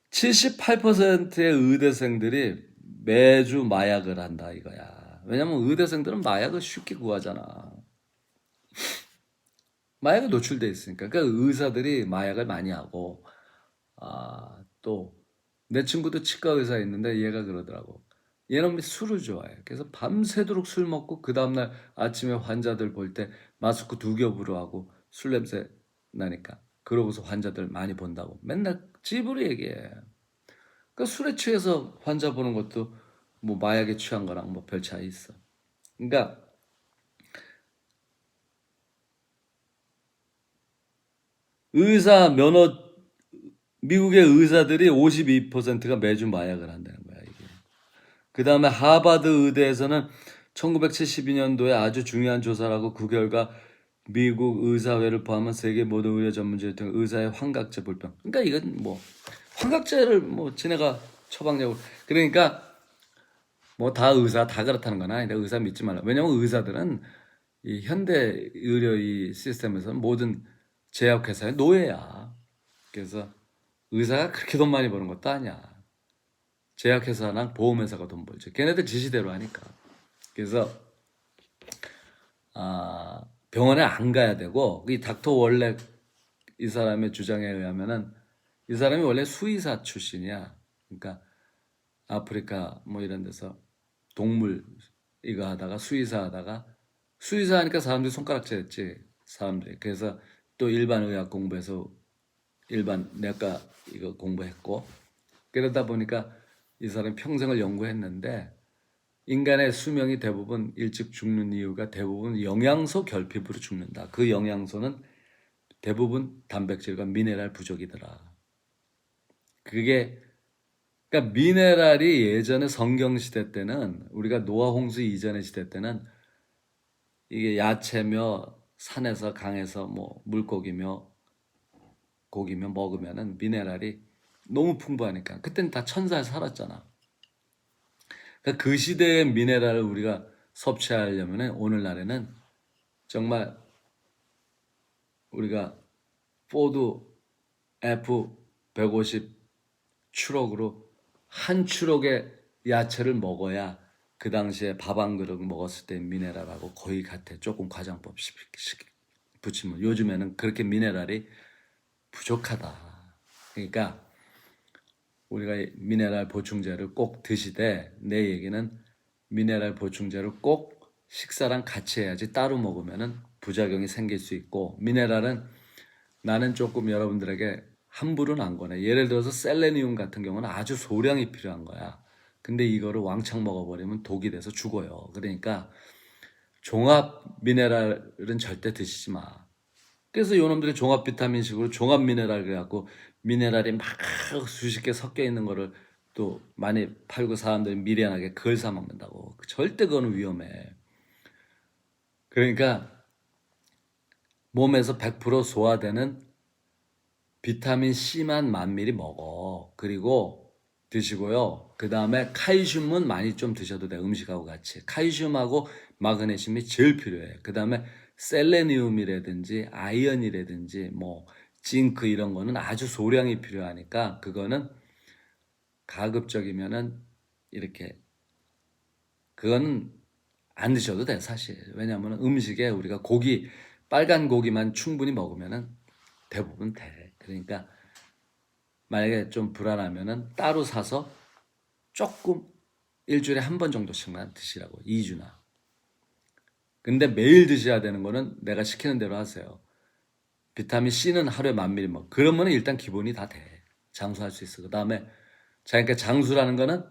78%의 의대생들이 매주 마약을 한다 이거야. 왜냐면 의대생들은 마약을 쉽게 구하잖아. 마약에 노출돼 있으니까. 그러니까 의사들이 마약을 많이 하고, 또 내 친구도 치과 의사 있는데 얘가 그러더라고. 얘는 술을 좋아해. 그래서 밤새도록 술 먹고 그 다음날 아침에 환자들 볼 때 마스크 2겹으로 하고 술 냄새 나니까. 그러고서 환자들 많이 본다고. 맨날 집으로 얘기해. 그 술에 취해서 환자 보는 것도 뭐 마약에 취한 거랑 뭐 별 차이 있어. 그러니까 의사 면허 미국의 의사들이 52%가 매주 마약을 한다는 거야, 이게. 그 다음에 하버드 의대에서는 1972년도에 아주 중요한 조사라고 그 결과 미국 의사회를 포함한 세계 모든 의료 전문지를 통해 의사의 환각제 불평. 그러니까 이건 뭐 환각제를 뭐 지네가 처방약으로. 그러니까 뭐 다 의사 다 그렇다는 건 아닌데 의사 믿지 말라. 왜냐면 의사들은 이 현대 의료 이 시스템에서는 모든 제약회사의 노예야. 그래서 의사가 그렇게 돈 많이 버는 것도 아니야. 제약회사랑 보험회사가 돈 벌죠. 걔네들 지시대로 하니까. 그래서 병원에 안 가야 되고 이 닥터 월렉 이 사람의 주장에 의하면은 이 사람이 원래 수의사 출신이야. 그러니까 아프리카 뭐 이런 데서 동물 이거 하다가 수의사 하다가 수의사 하니까 사람들이 손가락질 했지. 사람들이. 그래서 또 일반 의학 공부해서 일반 내과 이거 공부했고 그러다 보니까 이 사람이 평생을 연구했는데 인간의 수명이 대부분 일찍 죽는 이유가 대부분 영양소 결핍으로 죽는다. 그 영양소는 대부분 단백질과 미네랄 부족이더라. 그게 그러니까 미네랄이 예전에 성경 시대 때는 우리가 노아 홍수 이전의 시대 때는 이게 야채며 산에서 강에서 뭐 물고기며 고기며 먹으면은 미네랄이 너무 풍부하니까 그때는 다 천사에 살았잖아. 그러니까 그 시대의 미네랄을 우리가 섭취하려면 오늘날에는 정말 우리가 포드 F150 추럭으로 한 추럭의 야채를 먹어야 그 당시에 밥 한 그릇 먹었을 때 미네랄하고 거의 같아. 조금 과장법 붙이면 요즘에는 그렇게 미네랄이 부족하다. 그러니까 우리가 미네랄 보충제를 꼭 드시되 내 얘기는 미네랄 보충제를 꼭 식사랑 같이 해야지 따로 먹으면은 부작용이 생길 수 있고 미네랄은 나는 조금 여러분들에게 함부로는 안 권해. 예를 들어서 셀레니움 같은 경우는 아주 소량이 필요한 거야. 근데 이거를 왕창 먹어버리면 독이 돼서 죽어요. 그러니까 종합 미네랄은 절대 드시지 마. 그래서 요놈들이 종합 비타민식으로 종합 미네랄 그래갖고 미네랄이 막 수십 개 섞여 있는 거를 또 많이 팔고 사람들이 미련하게 그걸 사 먹는다고. 절대 그거는 위험해. 그러니까 몸에서 100% 소화되는 비타민 C만 10,000ml 먹어. 그리고 드시고요. 그 다음에 칼슘은 많이 좀 드셔도 돼. 음식하고 같이. 칼슘하고 마그네슘이 제일 필요해. 그 다음에 셀레니움이라든지 아이언이라든지 뭐 징크 이런 거는 아주 소량이 필요하니까 그거는 가급적이면은 이렇게 그거는 안 드셔도 돼 사실. 왜냐하면 음식에 우리가 고기 빨간 고기만 충분히 먹으면은 대부분 돼. 그러니까 만약에 좀 불안하면은 따로 사서 조금 일주일에 한 번 정도씩만 드시라고. 2주나. 근데 매일 드셔야 되는 거는 내가 시키는 대로 하세요. 비타민 C는 하루에 1000ml 먹. 그러면 일단 기본이 다 돼. 장수할 수 있어. 그 다음에 그러니까 장수라는 거는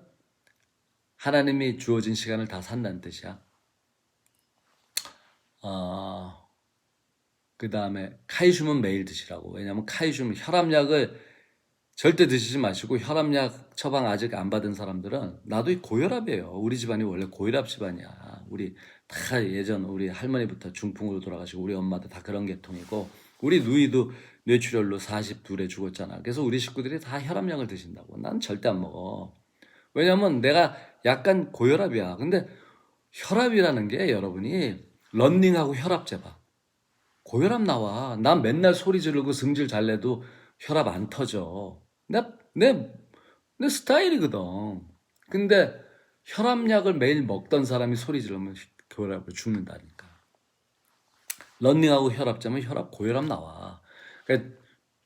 하나님이 주어진 시간을 다 산다는 뜻이야. 그 다음에 칼슘은 매일 드시라고. 왜냐하면 칼슘, 혈압약을 절대 드시지 마시고 혈압약 처방 아직 안 받은 사람들은 나도 고혈압이에요. 우리 집안이 원래 고혈압 집안이야. 우리 다 예전 우리 할머니부터 중풍으로 돌아가시고 우리 엄마도 다 그런 계통이고 우리 누이도 뇌출혈로 42에 죽었잖아. 그래서 우리 식구들이 다 혈압약을 드신다고. 난 절대 안 먹어. 왜냐면 내가 약간 고혈압이야. 근데 혈압이라는 게 여러분이 런닝하고 혈압 재봐. 고혈압 나와. 난 맨날 소리 지르고 승질 잘 내도 혈압 안 터져. 내 스타일이거든. 근데 혈압약을 매일 먹던 사람이 소리 지르면 고혈압으로 죽는다니까. 런닝하고 혈압 재면 고혈압 나와. 그러니까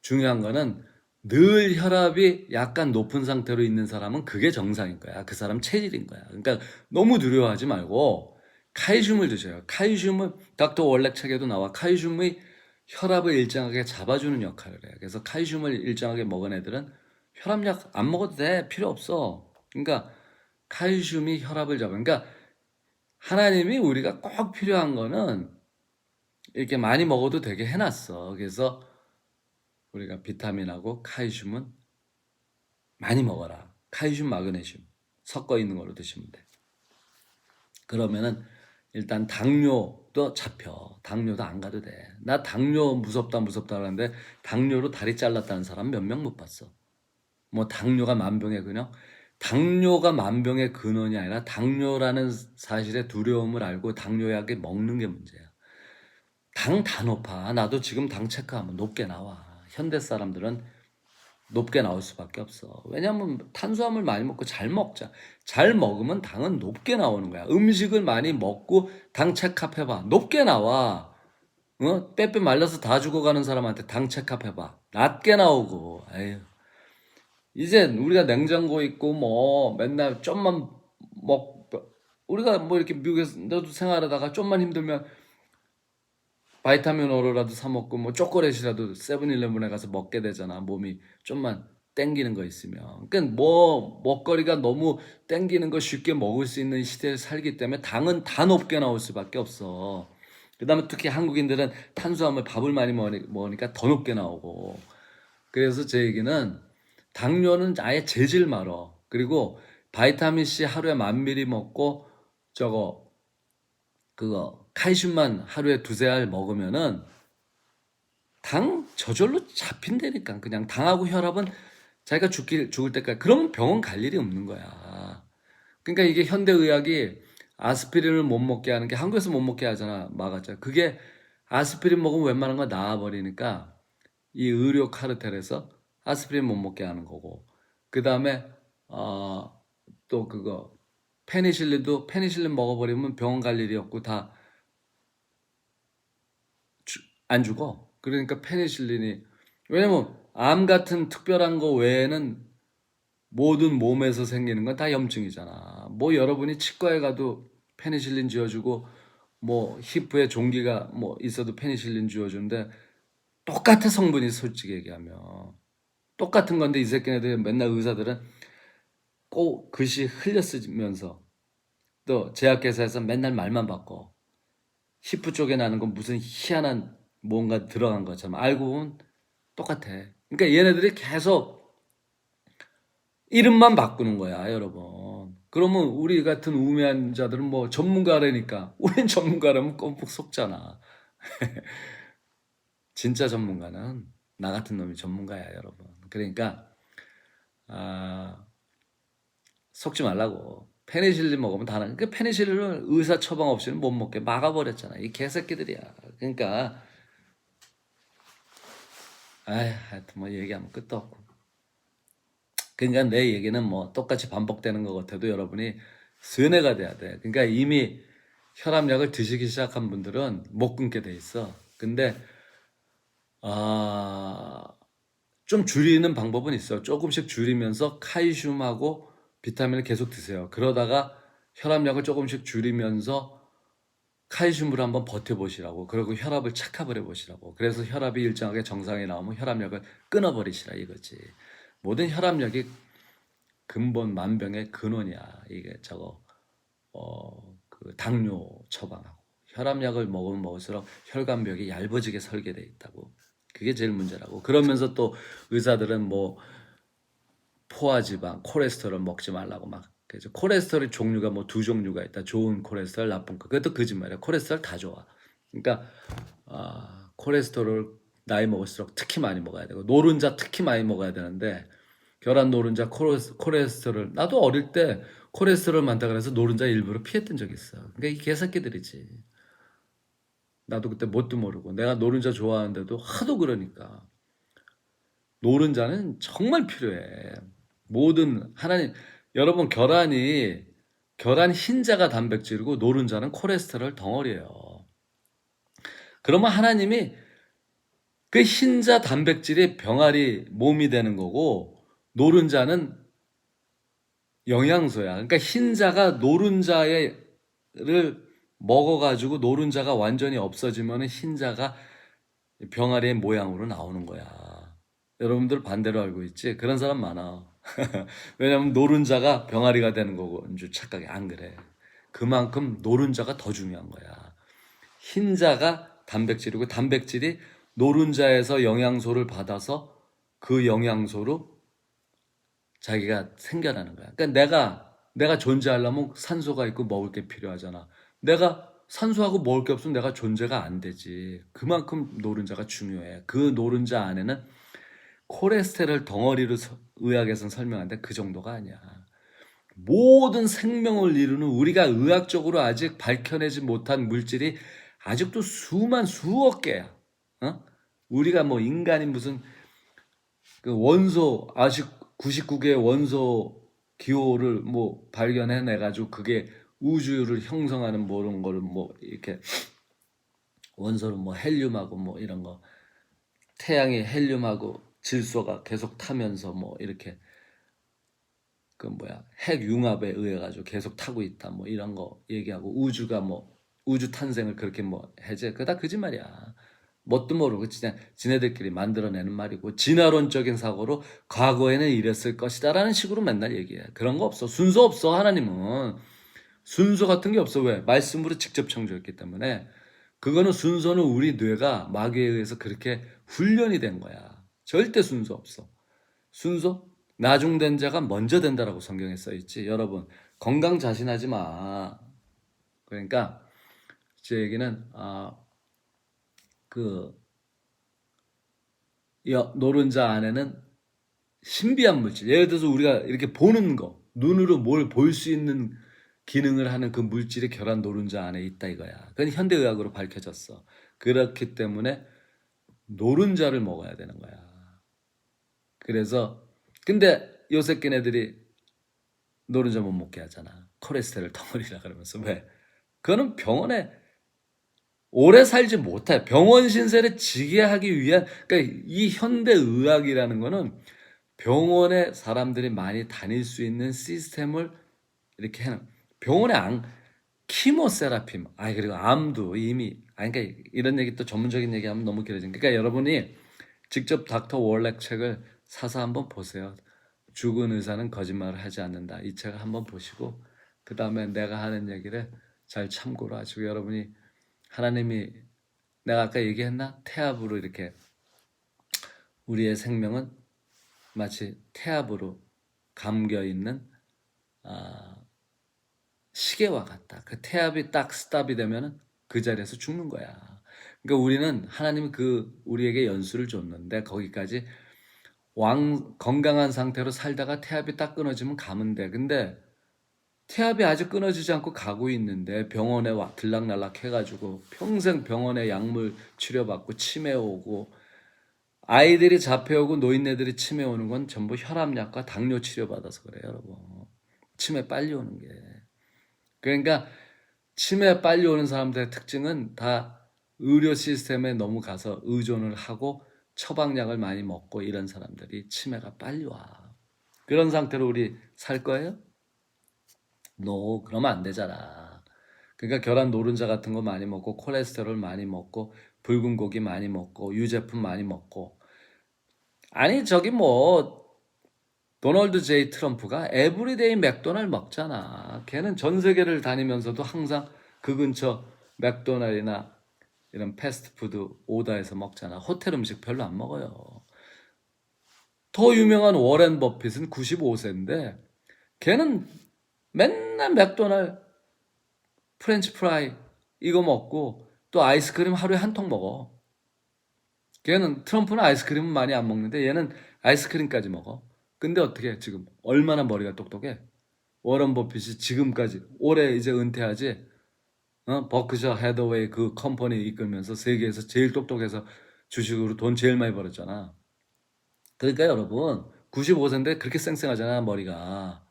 중요한 거는 늘 혈압이 약간 높은 상태로 있는 사람은 그게 정상인 거야. 그 사람 체질인 거야. 그러니까 너무 두려워하지 말고 칼슘을 드셔요. 칼슘은 닥터 월렉 책에도 나와. 칼슘이 혈압을 일정하게 잡아주는 역할을 해요. 그래서 칼슘을 일정하게 먹은 애들은 혈압약 안 먹어도 돼. 필요 없어. 그러니까 칼슘이 혈압을 잡아. 그러니까 하나님이 우리가 꼭 필요한 거는 이렇게 많이 먹어도 되게 해놨어. 그래서 우리가 비타민하고 칼슘은 많이 먹어라. 칼슘, 마그네슘 섞어 있는 걸로 드시면 돼. 그러면은 일단 당뇨도 잡혀. 당뇨도 안 가도 돼. 나 당뇨 무섭다 하는데 당뇨로 다리 잘랐다는 사람 몇 명 못 봤어. 뭐 당뇨가 만병의 근원? 당뇨가 만병의 근원이 아니라 당뇨라는 사실의 두려움을 알고 당뇨약을 먹는 게 문제야. 당 다 높아. 나도 지금 당 체크하면 높게 나와. 현대 사람들은 높게 나올 수밖에 없어. 왜냐면 탄수화물 많이 먹고 잘 먹자. 잘 먹으면 당은 높게 나오는 거야. 음식을 많이 먹고 당 체크해봐. 높게 나와. 빼빼 말라서 다 죽어가는 사람한테 당 체크해봐. 낮게 나오고. 에휴. 이제 우리가 냉장고 있고 뭐 맨날 좀만 우리가 뭐 이렇게 미국에서 너도 생활하다가 좀만 힘들면 바이타민 오로라도 사 먹고 뭐 초콜릿이라도 세븐일레븐에 가서 먹게 되잖아. 몸이 좀만 땡기는 거 있으면. 그러니까 뭐 먹거리가 너무 땡기는 거 쉽게 먹을 수 있는 시대에 살기 때문에 당은 다 높게 나올 수밖에 없어. 그다음에 특히 한국인들은 탄수화물 밥을 많이 먹으니까 더 높게 나오고. 그래서 제 얘기는 당뇨는 아예 재질 말어. 그리고 바이타민 C 하루에 1000ml 먹고 그거 칼슘만 하루에 2~3알 먹으면은 당 저절로 잡힌다니까. 그냥 당하고 혈압은 자기가 죽을 때까지. 그러면 병원 갈 일이 없는 거야. 그러니까 이게 현대의학이 아스피린을 못 먹게 하는 게 한국에서 못 먹게 하잖아. 막았잖아. 그게 아스피린 먹으면 웬만한 거 나아버리니까 이 의료 카르텔에서 아스피린 못 먹게 하는 거고. 그 다음에 또 그거 페니실린도 페니실린 먹어버리면 병원 갈 일이 없고 다 안 죽어. 그러니까 페니실린이 왜냐면 암 같은 특별한 거 외에는 모든 몸에서 생기는 건 다 염증이잖아. 뭐 여러분이 치과에 가도 페니실린 지어주고 뭐 히프에 종기가 뭐 있어도 페니실린 지어주는데 똑같아. 성분이 솔직히 얘기하면 똑같은 건데 이 새끼네들 맨날 의사들은 꼭 글씨 흘려 쓰면서 또 제약회사에서 맨날 말만 바꿔. 히프 쪽에 나는 건 무슨 희한한 뭔가 들어간 것처럼 알고 보면 똑같아. 그러니까 얘네들이 계속 이름만 바꾸는 거야, 여러분. 그러면 우리 같은 우매한 자들은 뭐 전문가라니까 우린 전문가라면 껌뻑 속잖아. 진짜 전문가는 나 같은 놈이 전문가야, 여러분. 그러니까 속지 말라고. 페니실린 먹으면 다 나는. 그 페니실린을 의사 처방 없이는 못 먹게 막아버렸잖아. 이 개새끼들이야. 그러니까 하여튼 뭐 얘기하면 끝도 없고. 그러니까 내 얘기는 뭐 똑같이 반복되는 것 같아도 여러분이 세뇌가 돼야 돼. 그러니까 이미 혈압약을 드시기 시작한 분들은 못 끊게 돼 있어. 근데 좀 줄이는 방법은 있어요. 조금씩 줄이면서 칼슘하고 비타민을 계속 드세요. 그러다가 혈압약을 조금씩 줄이면서 칼슘으로 한번 버텨보시라고. 그리고 혈압을 착압을 해보시라고. 그래서 혈압이 일정하게 정상에 나오면 혈압약을 끊어버리시라 이거지. 모든 혈압약이 근본 만병의 근원이야. 이게 그 당뇨 처방하고 혈압약을 먹으면 먹을수록 혈관벽이 얇아지게 설계돼 있다고. 그게 제일 문제라고. 그러면서 또 의사들은 뭐 포화지방, 콜레스테롤 먹지 말라고 막. 그래서 콜레스테롤 종류가 뭐 두 종류가 있다. 좋은 콜레스테롤, 나쁜 거. 그것도 거짓말이야. 콜레스테롤 다 좋아. 그러니까 콜레스테롤 나이 먹을수록 특히 많이 먹어야 되고 노른자 특히 많이 먹어야 되는데 계란 노른자 콜레스테롤 나도 어릴 때 콜레스테롤 많다 그래서 노른자 일부러 피했던 적이 있어. 그러니까 이 개새끼들이지. 나도 그때 뭣도 모르고 내가 노른자 좋아하는데도 하도 그러니까 노른자는 정말 필요해. 모든 하나님 여러분 계란 흰자가 단백질이고 노른자는 콜레스테롤 덩어리예요. 그러면 하나님이 그 흰자 단백질이 병아리 몸이 되는 거고 노른자는 영양소야. 그러니까 흰자가 노른자를 먹어가지고 노른자가 완전히 없어지면 흰자가 병아리의 모양으로 나오는 거야. 여러분들 반대로 알고 있지? 그런 사람 많아. 왜냐면 노른자가 병아리가 되는 거고 줄 착각이 안 그래. 그만큼 노른자가 더 중요한 거야. 흰자가 단백질이고 단백질이 노른자에서 영양소를 받아서 그 영양소로 자기가 생겨나는 거야. 그러니까 내가 존재하려면 산소가 있고 먹을 게 필요하잖아. 내가 산소하고 먹을 게 없으면 내가 존재가 안 되지. 그만큼 노른자가 중요해. 그 노른자 안에는 콜레스테롤 덩어리로 의학에서는 설명하는데 그 정도가 아니야. 모든 생명을 이루는 우리가 의학적으로 아직 밝혀내지 못한 물질이 아직도 수억 개야. 어? 우리가 뭐 인간이 무슨 그 원소 아직 99개의 원소 기호를 뭐 발견해내 가지고 그게 우주를 형성하는 뭐 이런 거를 뭐 이렇게 원소를 뭐 헬륨하고 뭐 이런 거 태양의 헬륨하고 질소가 계속 타면서 뭐 이렇게 그 뭐야 핵융합에 의해 가지고 계속 타고 있다 뭐 이런 거 얘기하고 우주가 뭐 우주 탄생을 그렇게 뭐 해제 그다 거짓말이야. 뭣도 모르고 그냥 지네들끼리 만들어내는 말이고 진화론적인 사고로 과거에는 이랬을 것이다라는 식으로 맨날 얘기해. 그런 거 없어. 순서 없어. 하나님은 순서 같은 게 없어. 왜? 말씀으로 직접 창조했기 때문에. 그거는 순서는 우리 뇌가 마귀에 의해서 그렇게 훈련이 된 거야. 절대 순서 없어. 순서? 나중된 자가 먼저 된다라고 성경에 써 있지. 여러분 건강 자신하지 마. 그러니까 제 얘기는 그 노른자 안에는 신비한 물질. 예를 들어서 우리가 이렇게 보는 거, 눈으로 뭘 볼 수 있는 기능을 하는 그 물질이 계란 노른자 안에 있다 이거야. 그건 현대의학으로 밝혀졌어. 그렇기 때문에 노른자를 먹어야 되는 거야. 그래서 근데 요새 걔네들이 노른자 못 먹게 하잖아. 콜레스테롤 덩어리라 그러면서 왜? 그거는 병원에 오래 살지 못해. 병원 신세를 지게 하기 위한 그러니까 이 현대 의학이라는 거는 병원에 사람들이 많이 다닐 수 있는 시스템을 이렇게 해놓은 병원에 키모세라핌 그리고 암도 이미 그러니까 이런 얘기 또 전문적인 얘기하면 너무 길어지니까 그러니까 여러분이 직접 닥터 월렉 책을 사서 한번 보세요. 죽은 의사는 거짓말을 하지 않는다. 이 책을 한번 보시고 그 다음에 내가 하는 얘기를 잘 참고로 하시고 여러분이 하나님이 내가 아까 얘기했나? 태압으로 이렇게 우리의 생명은 마치 태압으로 감겨있는 시계와 같다. 그 태압이 딱 스탑이 되면은 그 자리에서 죽는 거야. 그러니까 우리는 하나님이 우리에게 연수를 줬는데 거기까지 건강한 상태로 살다가 태압이 딱 끊어지면 가면 돼. 근데 태압이 아직 끊어지지 않고 가고 있는데 병원에 들락날락 해가지고 평생 병원에 약물 치료받고 치매 오고 아이들이 잡혀오고 노인네들이 치매 오는 건 전부 혈압약과 당뇨 치료받아서 그래요, 여러분. 치매 빨리 오는 게. 그러니까 치매 빨리 오는 사람들의 특징은 다 의료 시스템에 너무 가서 의존을 하고 처방약을 많이 먹고 이런 사람들이 치매가 빨리 와. 그런 상태로 우리 살 거예요? 노, 그러면 안 되잖아. 그러니까 계란 노른자 같은 거 많이 먹고 콜레스테롤 많이 먹고 붉은 고기 많이 먹고 유제품 많이 먹고 아니 저기 뭐 도널드 제이 트럼프가 에브리데이 맥도날드 먹잖아. 걔는 전 세계를 다니면서도 항상 그 근처 맥도날드나 이런 패스트푸드 오다에서 먹잖아. 호텔 음식 별로 안 먹어요. 더 유명한 워렌 버핏은 95세인데 걔는 맨날 맥도날드 프렌치 프라이 이거 먹고 또 아이스크림 하루에 한 통 먹어. 걔는 트럼프는 아이스크림은 많이 안 먹는데 얘는 아이스크림까지 먹어. 근데 어떻게 해, 지금 얼마나 머리가 똑똑해? 워런 버핏이 지금까지 올해 이제 은퇴하지. 버크셔 해더웨이 그 컴퍼니 이끌면서 세계에서 제일 똑똑해서 주식으로 돈 제일 많이 벌었잖아. 그러니까 여러분 95세인데 그렇게 쌩쌩하잖아 머리가.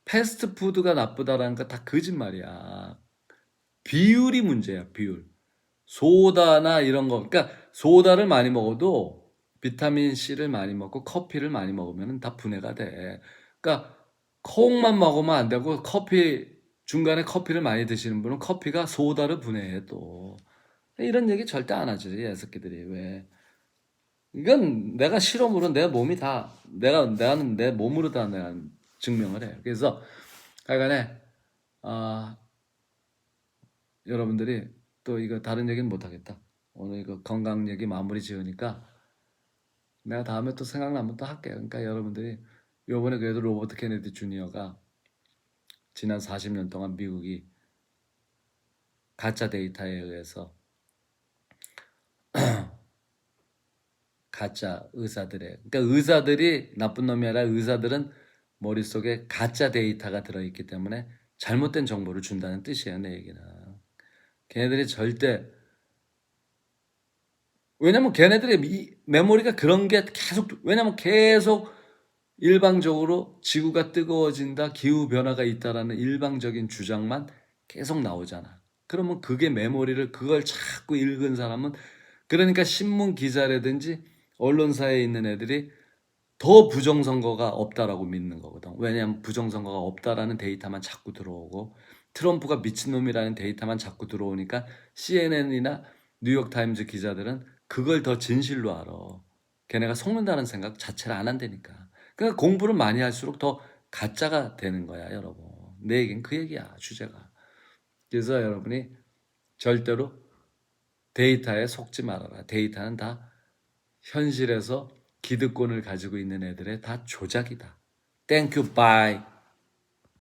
패스트푸드가 나쁘다라는 거 다 거짓말이야. 비율이 문제야 비율. 소다나 이런 거 그러니까 소다를 많이 먹어도 비타민 C를 많이 먹고 커피를 많이 먹으면 다 분해가 돼. 그러니까 콩만 먹으면 안 되고 커피 중간에 커피를 많이 드시는 분은 커피가 소다를 분해해 또. 이런 얘기 절대 안 하지 이 새끼들이 왜. 이건 내가 실험으로 내 몸이 다 나는 내 몸으로 다 내가 증명을 해. 그래서 하여간에 여러분들이 또 이거 다른 얘기는 못 하겠다. 오늘 이거 건강 얘기 마무리 지으니까 내가 다음에 또 생각나면 또 할게요. 그러니까 여러분들이 요번에 그래도 로버트 케네디 주니어가 지난 40년 동안 미국이 가짜 데이터에 의해서 가짜 의사들의 그러니까 의사들이 나쁜 놈이 아니라 의사들은 머릿속에 가짜 데이터가 들어있기 때문에 잘못된 정보를 준다는 뜻이에요. 내 얘기는. 걔네들이 절대 왜냐면 걔네들의 메모리가 그런 게 계속 왜냐면 계속 일방적으로 지구가 뜨거워진다, 기후 변화가 있다라는 일방적인 주장만 계속 나오잖아. 그러면 그게 메모리를 그걸 자꾸 읽은 사람은 그러니까 신문 기자라든지 언론사에 있는 애들이 더 부정선거가 없다라고 믿는 거거든. 왜냐하면 부정선거가 없다라는 데이터만 자꾸 들어오고 트럼프가 미친놈이라는 데이터만 자꾸 들어오니까 CNN이나 뉴욕타임즈 기자들은 그걸 더 진실로 알아. 걔네가 속는다는 생각 자체를 안 한다니까. 그러니까 공부를 많이 할수록 더 가짜가 되는 거야, 여러분. 내 얘기는 그 얘기야, 주제가. 그래서 여러분이 절대로 데이터에 속지 말아라. 데이터는 다 현실에서 기득권을 가지고 있는 애들의 다 조작이다. 땡큐 바이.